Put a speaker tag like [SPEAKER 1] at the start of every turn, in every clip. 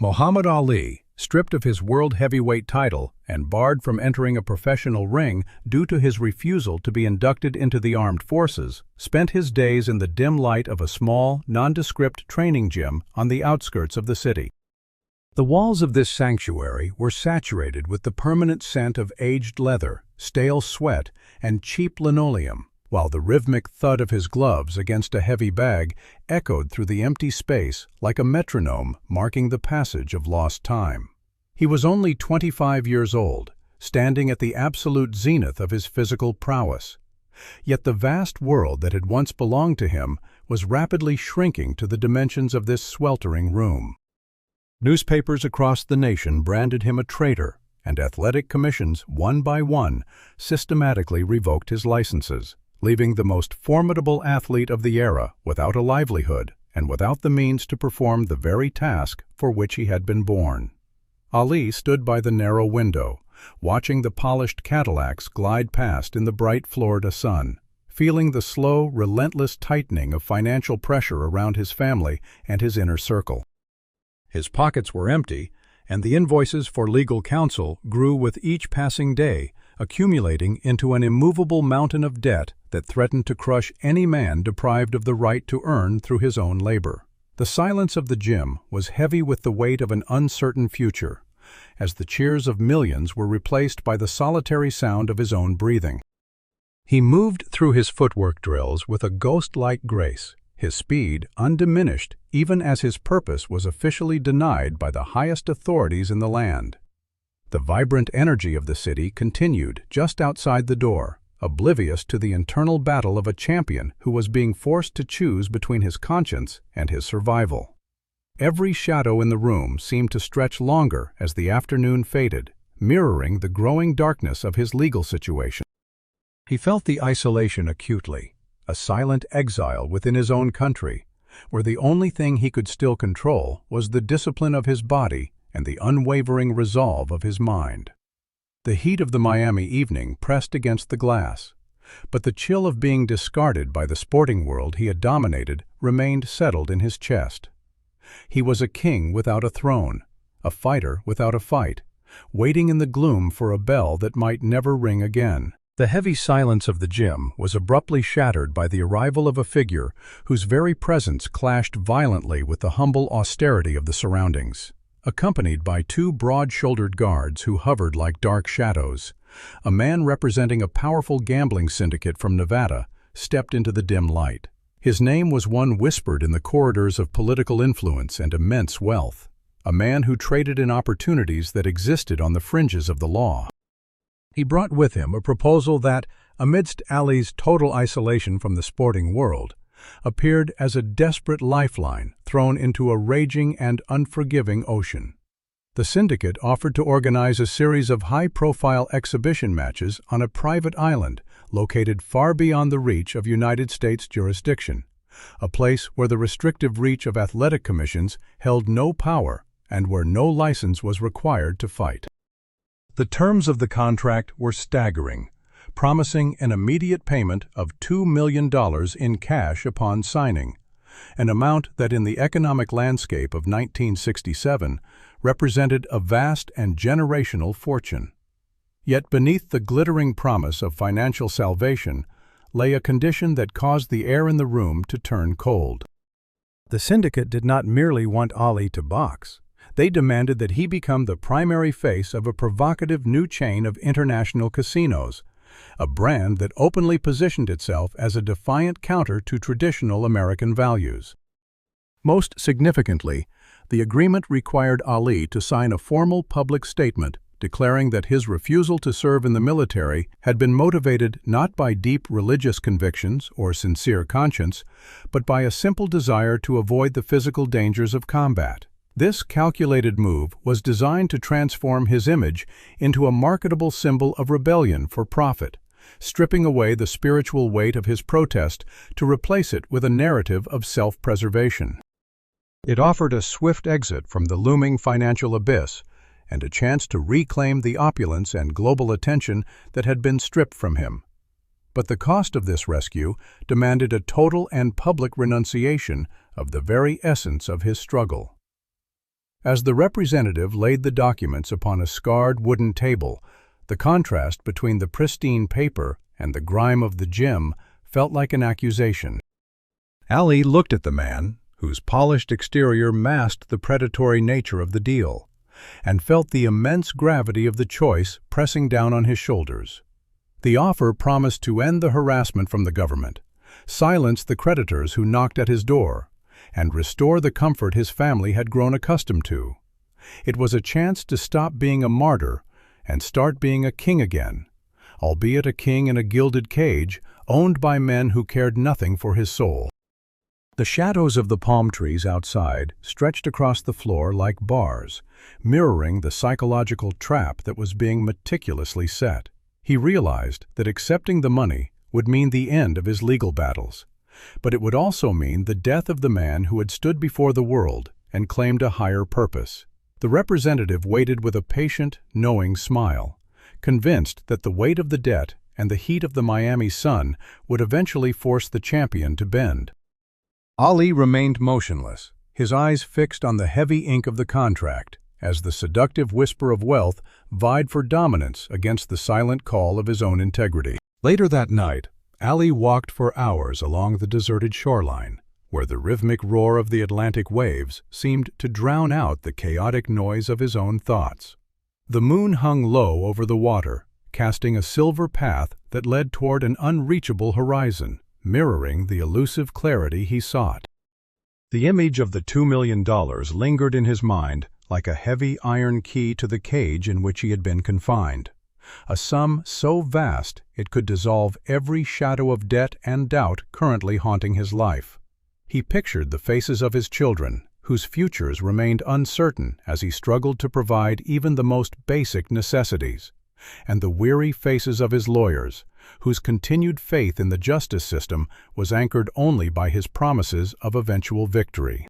[SPEAKER 1] Muhammad Ali, stripped of his world heavyweight title and barred from entering a professional ring due to his refusal to be inducted into the armed forces, spent his days in the dim light of a small, nondescript training gym on the outskirts of the city. The walls of this sanctuary were saturated with the permanent scent of aged leather, stale sweat, and cheap linoleum, while the rhythmic thud of his gloves against a heavy bag echoed through the empty space like a metronome marking the passage of lost time. He was only 25 years old, standing at the absolute zenith of his physical prowess. Yet the vast world that had once belonged to him was rapidly shrinking to the dimensions of this sweltering room. Newspapers across the nation branded him a traitor, and athletic commissions, one by one, systematically revoked his licenses, leaving the most formidable athlete of the era without a livelihood and without the means to perform the very task for which he had been born. Ali stood by the narrow window, watching the polished Cadillacs glide past in the bright Florida sun, feeling the slow, relentless tightening of financial pressure around his family and his inner circle. His pockets were empty, and the invoices for legal counsel grew with each passing day, accumulating into an immovable mountain of debt that threatened to crush any man deprived of the right to earn through his own labor. The silence of the gym was heavy with the weight of an uncertain future, as the cheers of millions were replaced by the solitary sound of his own breathing. He moved through his footwork drills with a ghost-like grace, his speed undiminished even as his purpose was officially denied by the highest authorities in the land. The vibrant energy of the city continued just outside the door, oblivious to the internal battle of a champion who was being forced to choose between his conscience and his survival. Every shadow in the room seemed to stretch longer as the afternoon faded, mirroring the growing darkness of his legal situation. He felt the isolation acutely, a silent exile within his own country, where the only thing he could still control was the discipline of his body and the unwavering resolve of his mind. The heat of the Miami evening pressed against the glass, but the chill of being discarded by the sporting world he had dominated remained settled in his chest. He was a king without a throne, a fighter without a fight, waiting in the gloom for a bell that might never ring again. The heavy silence of the gym was abruptly shattered by the arrival of a figure whose very presence clashed violently with the humble austerity of the surroundings. Accompanied by two broad-shouldered guards who hovered like dark shadows, a man representing a powerful gambling syndicate from Nevada stepped into the dim light. His name was one whispered in the corridors of political influence and immense wealth, a man who traded in opportunities that existed on the fringes of the law. He brought with him a proposal that, amidst Ali's total isolation from the sporting world, appeared as a desperate lifeline thrown into a raging and unforgiving ocean. The syndicate offered to organize a series of high-profile exhibition matches on a private island located far beyond the reach of United States jurisdiction, a place where the restrictive reach of athletic commissions held no power and where no license was required to fight. The terms of the contract were staggering, promising an immediate payment of $2 million in cash upon signing, an amount that in the economic landscape of 1967 represented a vast and generational fortune. Yet beneath the glittering promise of financial salvation lay a condition that caused the air in the room to turn cold. The syndicate did not merely want Ali to box. They demanded that he become the primary face of a provocative new chain of international casinos, a brand that openly positioned itself as a defiant counter to traditional American values. Most significantly, the agreement required Ali to sign a formal public statement declaring that his refusal to serve in the military had been motivated not by deep religious convictions or sincere conscience, but by a simple desire to avoid the physical dangers of combat. This calculated move was designed to transform his image into a marketable symbol of rebellion for profit, stripping away the spiritual weight of his protest to replace it with a narrative of self-preservation. It offered a swift exit from the looming financial abyss and a chance to reclaim the opulence and global attention that had been stripped from him. But the cost of this rescue demanded a total and public renunciation of the very essence of his struggle. As the representative laid the documents upon a scarred wooden table, the contrast between the pristine paper and the grime of the gem felt like an accusation. Ali looked at the man, whose polished exterior masked the predatory nature of the deal, and felt the immense gravity of the choice pressing down on his shoulders. The offer promised to end the harassment from the government, silence the creditors who knocked at his door, and restore the comfort his family had grown accustomed to. It was a chance to stop being a martyr and start being a king again, albeit a king in a gilded cage, owned by men who cared nothing for his soul. The shadows of the palm trees outside stretched across the floor like bars, mirroring the psychological trap that was being meticulously set. He realized that accepting the money would mean the end of his legal battles, but it would also mean the death of the man who had stood before the world and claimed a higher purpose. The representative waited with a patient, knowing smile, convinced that the weight of the debt and the heat of the Miami sun would eventually force the champion to bend. Ali remained motionless, his eyes fixed on the heavy ink of the contract, as the seductive whisper of wealth vied for dominance against the silent call of his own integrity. Later that night, Ali walked for hours along the deserted shoreline, where the rhythmic roar of the Atlantic waves seemed to drown out the chaotic noise of his own thoughts. The moon hung low over the water, casting a silver path that led toward an unreachable horizon, mirroring the elusive clarity he sought. The image of the $2 million lingered in his mind like a heavy iron key to the cage in which he had been confined, a sum so vast it could dissolve every shadow of debt and doubt currently haunting his life. He pictured the faces of his children, whose futures remained uncertain as he struggled to provide even the most basic necessities, and the weary faces of his lawyers, whose continued faith in the justice system was anchored only by his promises of eventual victory.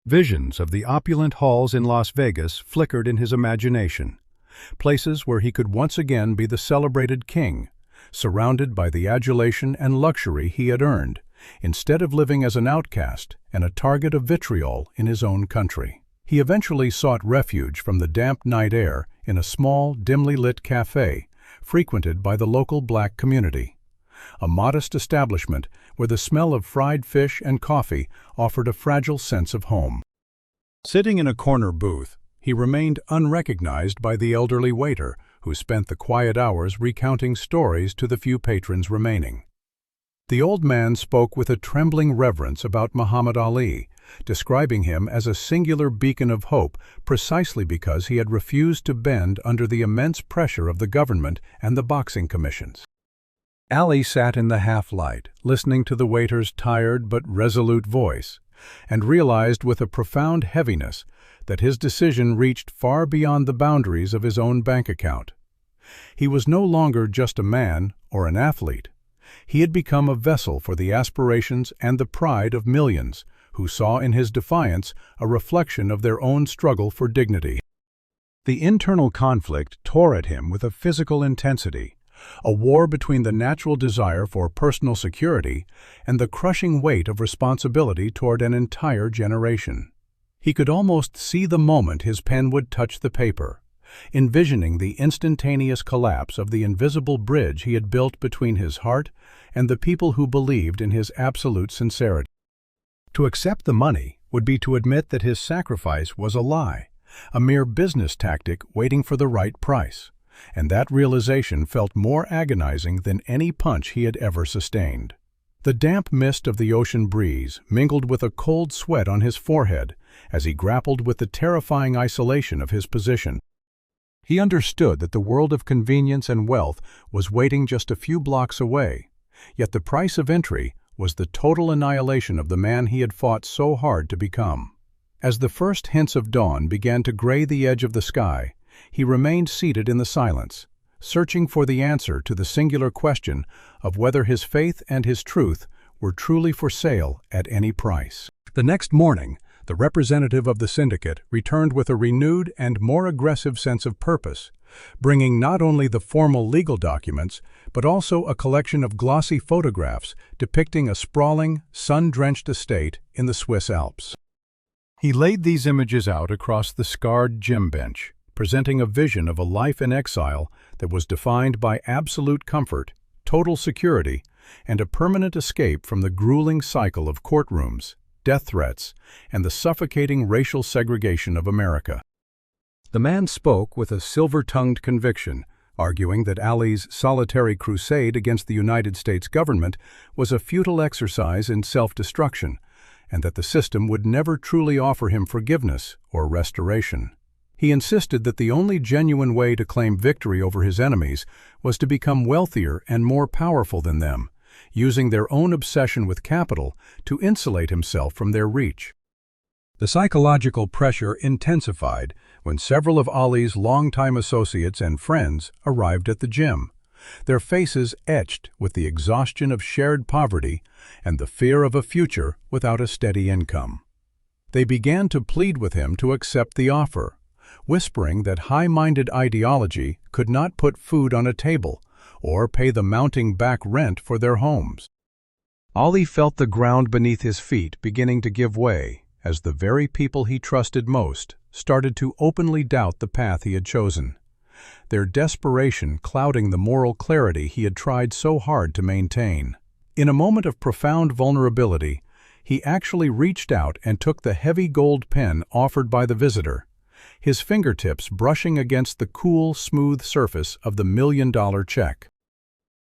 [SPEAKER 1] Visions of the opulent halls in Las Vegas flickered in his imagination, places where he could once again be the celebrated king, surrounded by the adulation and luxury he had earned, instead of living as an outcast and a target of vitriol in his own country. He eventually sought refuge from the damp night air in a small, dimly lit cafe frequented by the local black community, a modest establishment where the smell of fried fish and coffee offered a fragile sense of home. Sitting in a corner booth, he remained unrecognized by the elderly waiter who spent the quiet hours recounting stories to the few patrons remaining. The old man spoke with a trembling reverence about Muhammad Ali, describing him as a singular beacon of hope precisely because he had refused to bend under the immense pressure of the government and the boxing commissions. Ali sat in the half-light, listening to the waiter's tired but resolute voice, and realized with a profound heaviness that his decision reached far beyond the boundaries of his own bank account. He was no longer just a man or an athlete. He had become a vessel for the aspirations and the pride of millions, who saw in his defiance a reflection of their own struggle for dignity. The internal conflict tore at him with a physical intensity, a war between the natural desire for personal security and the crushing weight of responsibility toward an entire generation. He could almost see the moment his pen would touch the paper, envisioning the instantaneous collapse of the invisible bridge he had built between his heart and the people who believed in his absolute sincerity. To accept the money would be to admit that his sacrifice was a lie, a mere business tactic waiting for the right price, and that realization felt more agonizing than any punch he had ever sustained. The damp mist of the ocean breeze mingled with a cold sweat on his forehead as he grappled with the terrifying isolation of his position. He understood that the world of convenience and wealth was waiting just a few blocks away, yet the price of entry was the total annihilation of the man he had fought so hard to become. As the first hints of dawn began to gray the edge of the sky, he remained seated in the silence, searching for the answer to the singular question of whether his faith and his truth were truly for sale at any price. The next morning, the representative of the syndicate returned with a renewed and more aggressive sense of purpose, bringing not only the formal legal documents, but also a collection of glossy photographs depicting a sprawling, sun-drenched estate in the Swiss Alps. He laid these images out across the scarred gym bench, presenting a vision of a life in exile that was defined by absolute comfort, total security, and a permanent escape from the grueling cycle of courtrooms, death threats, and the suffocating racial segregation of America. The man spoke with a silver-tongued conviction, arguing that Ali's solitary crusade against the United States government was a futile exercise in self-destruction, and that the system would never truly offer him forgiveness or restoration. He insisted that the only genuine way to claim victory over his enemies was to become wealthier and more powerful than them, using their own obsession with capital to insulate himself from their reach. The psychological pressure intensified when several of Ali's longtime associates and friends arrived at the gym, their faces etched with the exhaustion of shared poverty and the fear of a future without a steady income. They began to plead with him to accept the offer, whispering that high-minded ideology could not put food on a table or pay the mounting back rent for their homes. Ali felt the ground beneath his feet beginning to give way as the very people he trusted most started to openly doubt the path he had chosen, their desperation clouding the moral clarity he had tried so hard to maintain. In a moment of profound vulnerability, he actually reached out and took the heavy gold pen offered by the visitor, his fingertips brushing against the cool, smooth surface of the $1,000,000 check.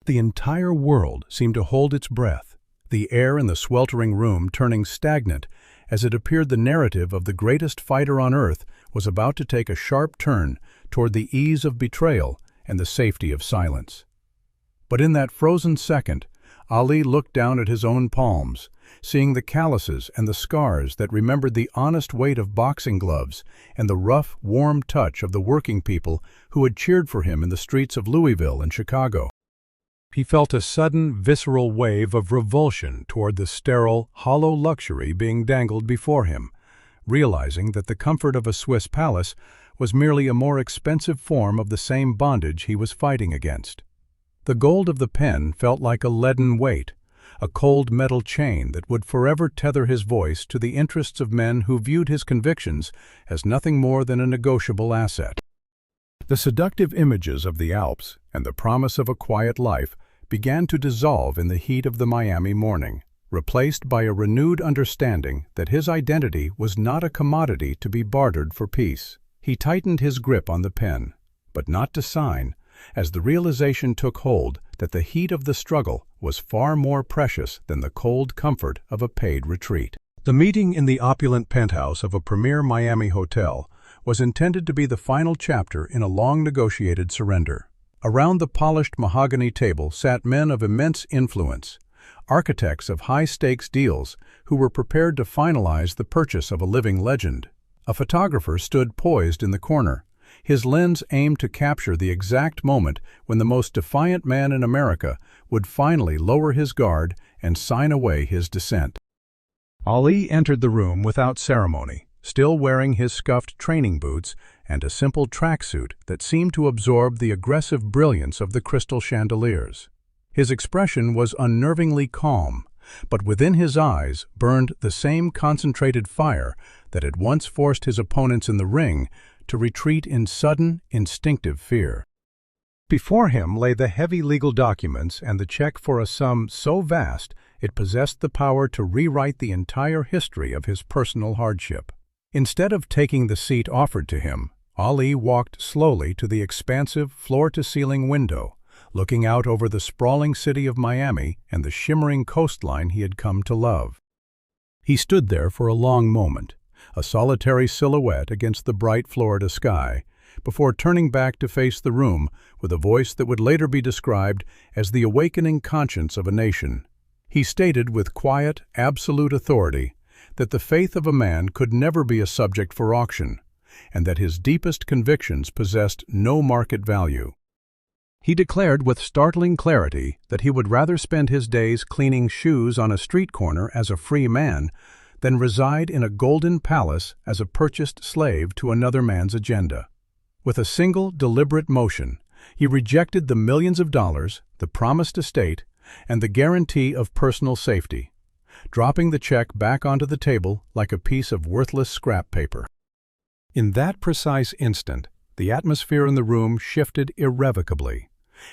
[SPEAKER 1] The entire world seemed to hold its breath, the air in the sweltering room turning stagnant as it appeared the narrative of the greatest fighter on earth was about to take a sharp turn toward the ease of betrayal and the safety of silence. But in that frozen second, Ali looked down at his own palms, seeing the calluses and the scars that remembered the honest weight of boxing gloves and the rough, warm touch of the working people who had cheered for him in the streets of Louisville and Chicago. He felt a sudden, visceral wave of revulsion toward the sterile, hollow luxury being dangled before him, realizing that the comfort of a Swiss palace was merely a more expensive form of the same bondage he was fighting against. The gold of the pen felt like a leaden weight, a cold metal chain that would forever tether his voice to the interests of men who viewed his convictions as nothing more than a negotiable asset. The seductive images of the Alps and the promise of a quiet life began to dissolve in the heat of the Miami morning, replaced by a renewed understanding that his identity was not a commodity to be bartered for peace. He tightened his grip on the pen, but not to sign, as the realization took hold that the heat of the struggle was far more precious than the cold comfort of a paid retreat. The meeting in the opulent penthouse of a premier Miami hotel was intended to be the final chapter in a long negotiated surrender. Around the polished mahogany table sat men of immense influence, architects of high-stakes deals who were prepared to finalize the purchase of a living legend. A photographer stood poised in the corner, his lens aimed to capture the exact moment when the most defiant man in America would finally lower his guard and sign away his dissent. Ali entered the room without ceremony, still wearing his scuffed training boots and a simple tracksuit that seemed to absorb the aggressive brilliance of the crystal chandeliers. His expression was unnervingly calm, but within his eyes burned the same concentrated fire that had once forced his opponents in the ring to retreat in sudden, instinctive fear. Before him lay the heavy legal documents and the check for a sum so vast it possessed the power to rewrite the entire history of his personal hardship. Instead of taking the seat offered to him, Ali walked slowly to the expansive floor-to-ceiling window, looking out over the sprawling city of Miami and the shimmering coastline he had come to love. He stood there for a long moment, a solitary silhouette against the bright Florida sky, before turning back to face the room with a voice that would later be described as the awakening conscience of a nation. He stated with quiet, absolute authority that the faith of a man could never be a subject for auction, and that his deepest convictions possessed no market value. He declared with startling clarity that he would rather spend his days cleaning shoes on a street corner as a free man than reside in a golden palace as a purchased slave to another man's agenda. With a single, deliberate motion, he rejected the millions of dollars, the promised estate, and the guarantee of personal safety, dropping the check back onto the table like a piece of worthless scrap paper. In that precise instant, the atmosphere in the room shifted irrevocably,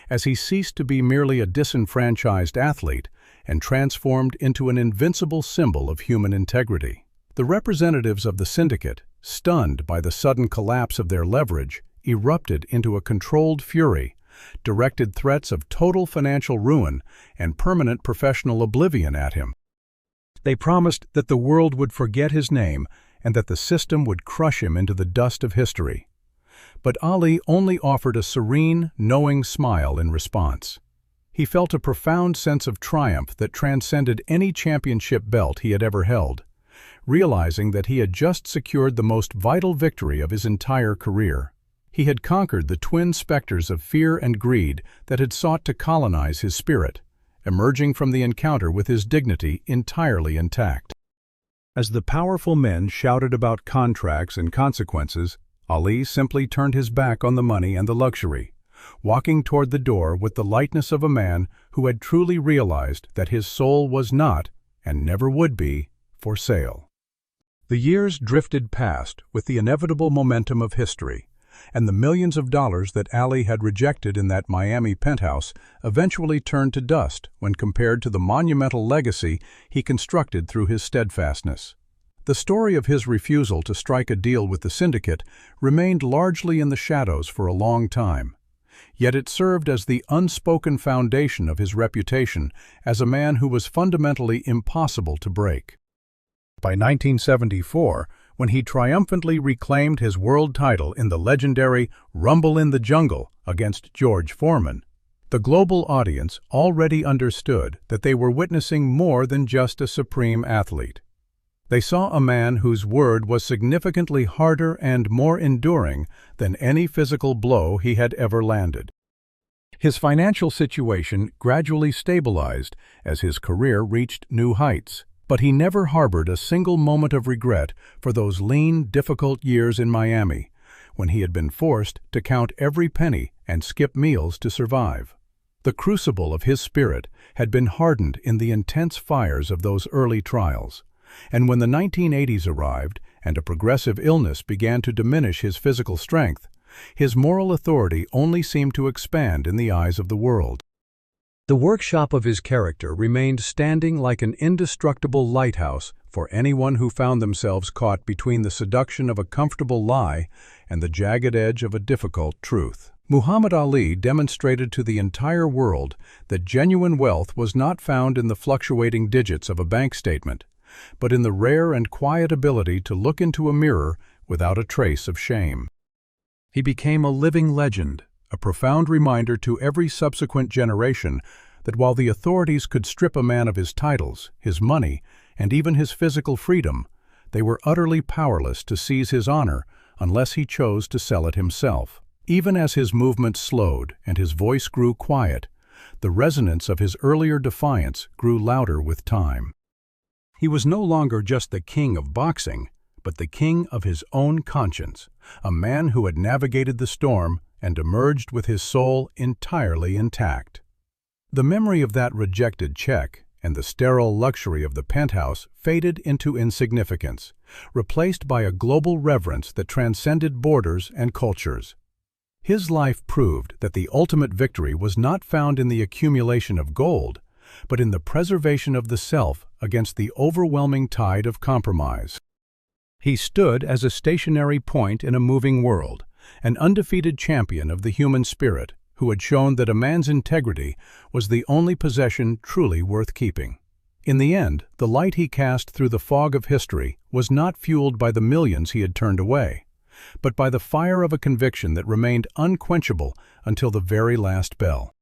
[SPEAKER 1] as he ceased to be merely a disenfranchised athlete and transformed into an invincible symbol of human integrity. The representatives of the syndicate, stunned by the sudden collapse of their leverage, erupted into a controlled fury, directed threats of total financial ruin and permanent professional oblivion at him. They promised that the world would forget his name and that the system would crush him into the dust of history. But Ali only offered a serene, knowing smile in response. He felt a profound sense of triumph that transcended any championship belt he had ever held, realizing that he had just secured the most vital victory of his entire career. He had conquered the twin specters of fear and greed that had sought to colonize his spirit, emerging from the encounter with his dignity entirely intact. As the powerful men shouted about contracts and consequences, Ali simply turned his back on the money and the luxury, walking toward the door with the lightness of a man who had truly realized that his soul was not, and never would be, for sale. The years drifted past with the inevitable momentum of history, and the millions of dollars that Ali had rejected in that Miami penthouse eventually turned to dust when compared to the monumental legacy he constructed through his steadfastness. The story of his refusal to strike a deal with the syndicate remained largely in the shadows for a long time, yet it served as the unspoken foundation of his reputation as a man who was fundamentally impossible to break. By 1974, when he triumphantly reclaimed his world title in the legendary Rumble in the Jungle against George Foreman, the global audience already understood that they were witnessing more than just a supreme athlete. They saw a man whose word was significantly harder and more enduring than any physical blow he had ever landed. His financial situation gradually stabilized as his career reached new heights, but he never harbored a single moment of regret for those lean, difficult years in Miami, when he had been forced to count every penny and skip meals to survive. The crucible of his spirit had been hardened in the intense fires of those early trials, and when the 1980s arrived and a progressive illness began to diminish his physical strength, his moral authority only seemed to expand in the eyes of the world. The workshop of his character remained standing like an indestructible lighthouse for anyone who found themselves caught between the seduction of a comfortable lie and the jagged edge of a difficult truth. Muhammad Ali demonstrated to the entire world that genuine wealth was not found in the fluctuating digits of a bank statement, but in the rare and quiet ability to look into a mirror without a trace of shame. He became a living legend, a profound reminder to every subsequent generation that while the authorities could strip a man of his titles, his money, and even his physical freedom, they were utterly powerless to seize his honor unless he chose to sell it himself. Even as his movements slowed and his voice grew quiet, the resonance of his earlier defiance grew louder with time. He was no longer just the king of boxing, but the king of his own conscience, a man who had navigated the storm and emerged with his soul entirely intact. The memory of that rejected check and the sterile luxury of the penthouse faded into insignificance, replaced by a global reverence that transcended borders and cultures. His life proved that the ultimate victory was not found in the accumulation of gold, but in the preservation of the self against the overwhelming tide of compromise. He stood as a stationary point in a moving world, an undefeated champion of the human spirit who had shown that a man's integrity was the only possession truly worth keeping. In the end, the light he cast through the fog of history was not fueled by the millions he had turned away, but by the fire of a conviction that remained unquenchable until the very last bell.